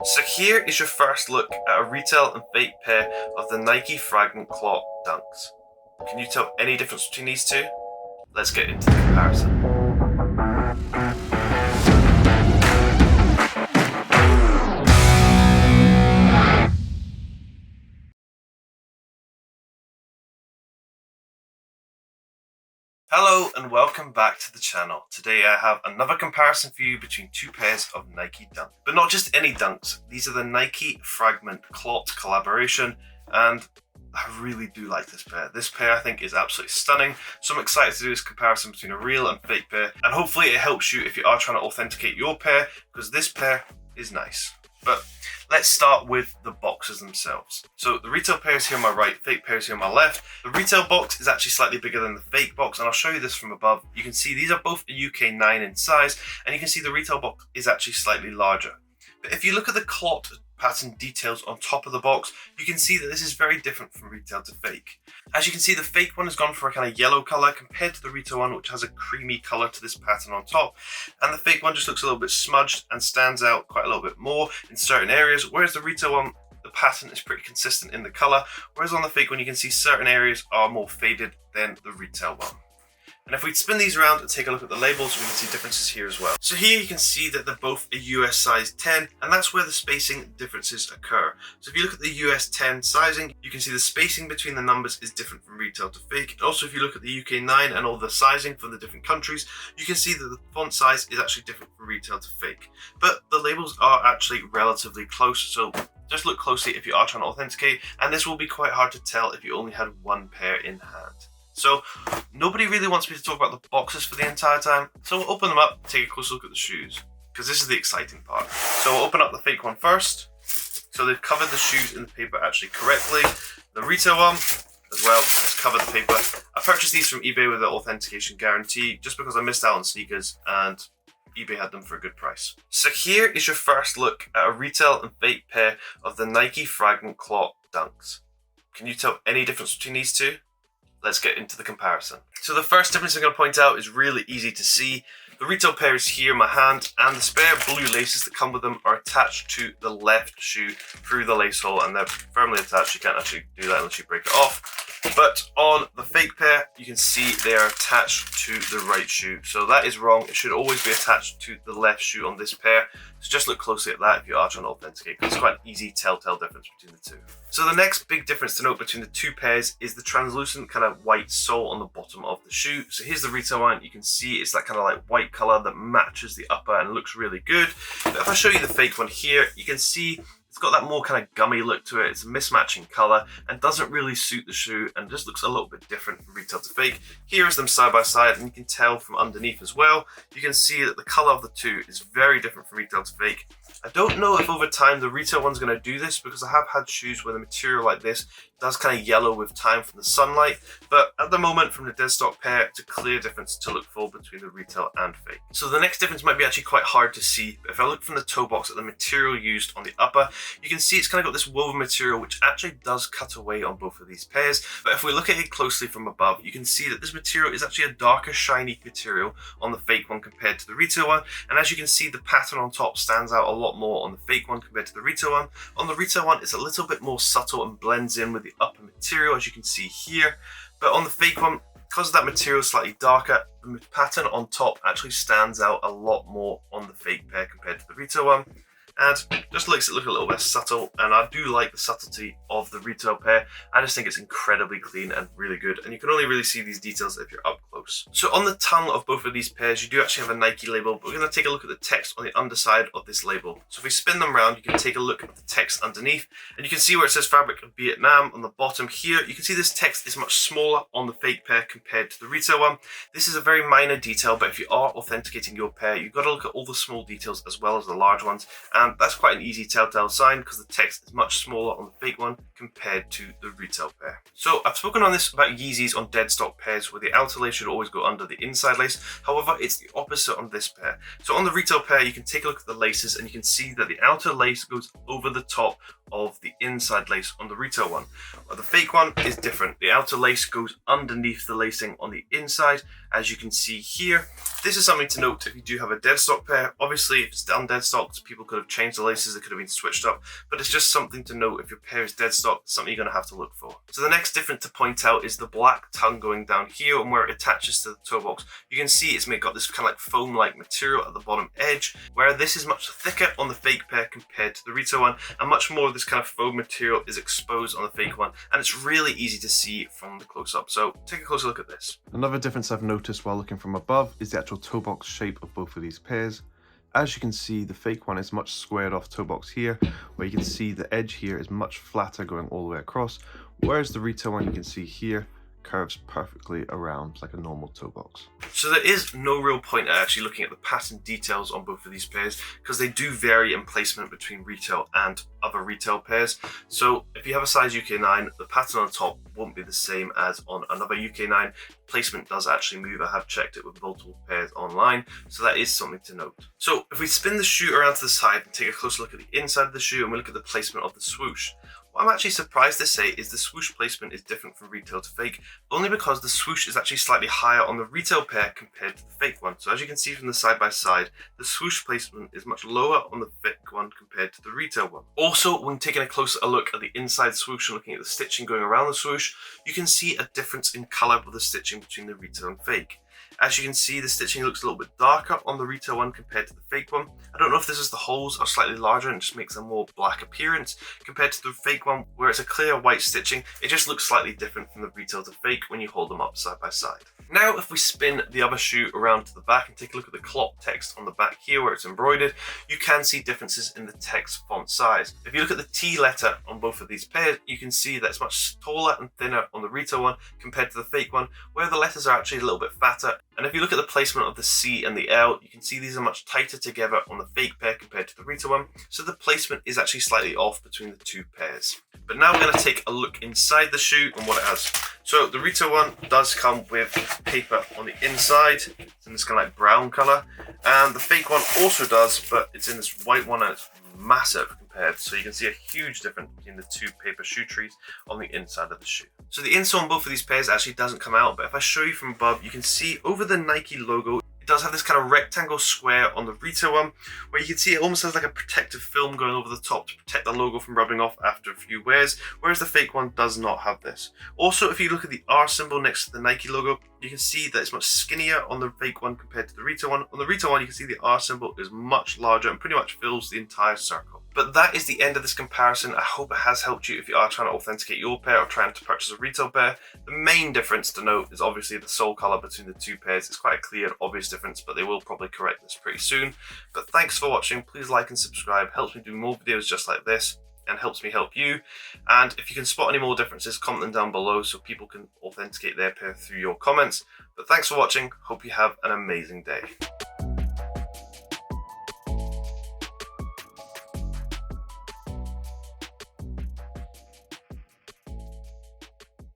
So here is your first look at a retail and fake pair of the NIKE Fragment Clot Dunks. Can you tell any difference between these two? Let's get into the comparison. Hello and welcome back to the channel. Today I have another comparison for you between two pairs of Nike Dunks. But not just any Dunks, these are the NIKE Fragment Clot collaboration, and I really do like this pair. This pair I think is absolutely stunning, so I'm excited to do this comparison between a real and fake pair, and hopefully it helps you if you are trying to authenticate your pair, because this pair is nice. But let's start with the boxes themselves. So the retail pair is here on my right, fake pair is here on my left. The retail box is actually slightly bigger than the fake box, and I'll show you this from above. You can see these are both a UK 9 in size, and you can see the retail box is actually slightly larger. But if you look at the clot pattern details on top of the box, you can see that this is very different from retail to fake. As you can see, the fake one has gone for a kind of yellow color compared to the retail one, which has a creamy color to this pattern on top, and the fake one just looks a little bit smudged and stands out quite a little bit more in certain areas, whereas the retail one, the pattern is pretty consistent in the color, whereas on the fake one you can see certain areas are more faded than the retail one. And if we spin these around and take a look at the labels, we can see differences here as well. So here you can see that they're both a US size 10, and that's where the spacing differences occur. So if you look at the US 10 sizing, you can see the spacing between the numbers is different from retail to fake. And also if you look at the UK 9 and all the sizing for the different countries, you can see that the font size is actually different from retail to fake. But the labels are actually relatively close, so just look closely if you are trying to authenticate, and this will be quite hard to tell if you only had one pair in hand. So nobody really wants me to talk about the boxes for the entire time, so we'll open them up and take a close look at the shoes, because this is the exciting part. So we'll open up the fake one first. So they've covered the shoes in the paper actually correctly. The retail one as well has covered the paper. I purchased these from eBay with an authentication guarantee just because I missed out on sneakers and eBay had them for a good price. So here is your first look at a retail and fake pair of the NIKE Fragment Clot Dunks. Can you tell any difference between these two? Let's get into the comparison. So the first difference I'm going to point out is really easy to see. The retail pair is here in my hand, and the spare blue laces that come with them are attached to the left shoe through the lace hole, and they're firmly attached. You can't actually do that unless you break it off. But on the fake pair, you can see they are attached to the right shoe. So that is wrong. It should always be attached to the left shoe on this pair. So just look closely at that if you are trying to authenticate, because it's quite an easy telltale difference between the two. So the next big difference to note between the two pairs is the translucent kind of white sole on the bottom of the shoe. So here's the retail one. You can see it's that kind of like white color that matches the upper and looks really good. But if I show you the fake one here, you can see it's got that more kind of gummy look to it. It's a mismatching color and doesn't really suit the shoe and just looks a little bit different from retail to fake. Here is them side by side, and you can tell from underneath as well. You can see that the color of the two is very different from retail to fake. I don't know if over time the retail one's going to do this, because I have had shoes where the material like this does kind of yellow with time from the sunlight, but at the moment from the dead stock pair, it's a clear difference to look for between the retail and fake. So the next difference might be actually quite hard to see, but if I look from the toe box at the material used on the upper, you can see it's kind of got this woven material which actually does cut away on both of these pairs. But if we look at it closely from above, you can see that this material is actually a darker shiny material on the fake one compared to the retail one, and as you can see, the pattern on top stands out a lot more on the fake one compared to the retail one. On the retail one, it's a little bit more subtle and blends in with the upper material, as you can see here. But on the fake one, because that material is slightly darker, the pattern on top actually stands out a lot more on the fake pair compared to the retail one, and just makes it look a little bit subtle. And I do like the subtlety of the retail pair. I just think it's incredibly clean and really good, and you can only really see these details if you're up close. So on the tongue of both of these pairs, you do actually have a Nike label, but we're going to take a look at the text on the underside of this label. So if we spin them around, you can take a look at the text underneath, and you can see where it says Fabric of Vietnam on the bottom here. You can see this text is much smaller on the fake pair compared to the retail one. This is a very minor detail, but if you are authenticating your pair, you've got to look at all the small details as well as the large ones, and that's quite an easy telltale sign, because the text is much smaller on the fake one compared to the retail pair. So I've spoken on this about Yeezys on dead stock pairs, where the outer lace should always go under the inside lace. However, it's the opposite on this pair. So on the retail pair, you can take a look at the laces, and you can see that the outer lace goes over the top of the inside lace on the retail one. The fake one is different. The outer lace goes underneath the lacing on the inside, as you can see here. This is something to note if you do have a dead stock pair. Obviously, if it's undead stocked, people could have changed the laces, it could have been switched up, but it's just something to note if your pair is dead stocked, something you're going to have to look for. So the next difference to point out is the black tongue going down here and where it attaches to the toe box. You can see it's got this kind of like foam-like material at the bottom edge, where this is much thicker on the fake pair compared to the retail one, and much more of this kind of foam material is exposed on the fake one, and it's really easy to see from the close-up. So take a closer look at this. Another difference I've noticed while looking from above is the actual toe box shape of both of these pairs. As you can see, the fake one is much squared off toe box here, where you can see the edge here is much flatter going all the way across, whereas the retail one you can see here curves perfectly around like a normal toe box. So there is no real point at actually looking at the pattern details on both of these pairs, because they do vary in placement between retail and other retail pairs. So if you have a size UK9, the pattern on the top won't be the same as on another UK9. Placement does actually move. I have checked it with multiple pairs online, so that is something to note. So if we spin the shoe around to the side and take a closer look at the inside of the shoe and we look at the placement of the swoosh, what I'm actually surprised to say is the swoosh placement is different from retail to fake, only because the swoosh is actually slightly higher on the retail pair compared to the fake one. So as you can see from the side by side, the swoosh placement is much lower on the fake one compared to the retail one. Also, when taking a closer look at the inside swoosh and looking at the stitching going around the swoosh, you can see a difference in colour of the stitching between the retail and fake. As you can see, the stitching looks a little bit darker on the retail one compared to the fake one. I don't know if this is the holes are slightly larger and just makes a more black appearance compared to the fake one, where it's a clear white stitching. It just looks slightly different from the retail to fake when you hold them up side by side. Now, if we spin the other shoe around to the back and take a look at the clot text on the back here where it's embroidered, you can see differences in the text font size. If you look at the T letter on both of these pairs, you can see that it's much taller and thinner on the retail one compared to the fake one, where the letters are actually a little bit fatter. And if you look at the placement of the C and the L, you can see these are much tighter together on the fake pair compared to the retail one, so the placement is actually slightly off between the two pairs. But now we're going to take a look inside the shoe and what it has. So the retail one does come with paper on the inside. It's in this kind of like brown colour, and the fake one also does, but it's in this white one and it's massive compared, so you can see a huge difference between the two paper shoe trees on the inside of the shoe. So the insole on both of these pairs actually doesn't come out, but if I show you from above, you can see over the Nike logo, it does have this kind of rectangle square on the retail one, where you can see it almost has like a protective film going over the top to protect the logo from rubbing off after a few wears, whereas the fake one does not have this. Also, if you look at the R symbol next to the Nike logo, you can see that it's much skinnier on the fake one compared to the retail one. On the retail one, you can see the R symbol is much larger and pretty much fills the entire circle. But that is the end of this comparison. I hope it has helped you if you are trying to authenticate your pair or trying to purchase a retail pair. The main difference to note is obviously the sole colour between the two pairs. It's quite a clear and obvious difference, but they will probably correct this pretty soon. But thanks for watching. Please like and subscribe. Helps me do more videos just like this and helps me help you. And if you can spot any more differences, comment them down below so people can authenticate their pair through your comments. But thanks for watching. Hope you have an amazing day.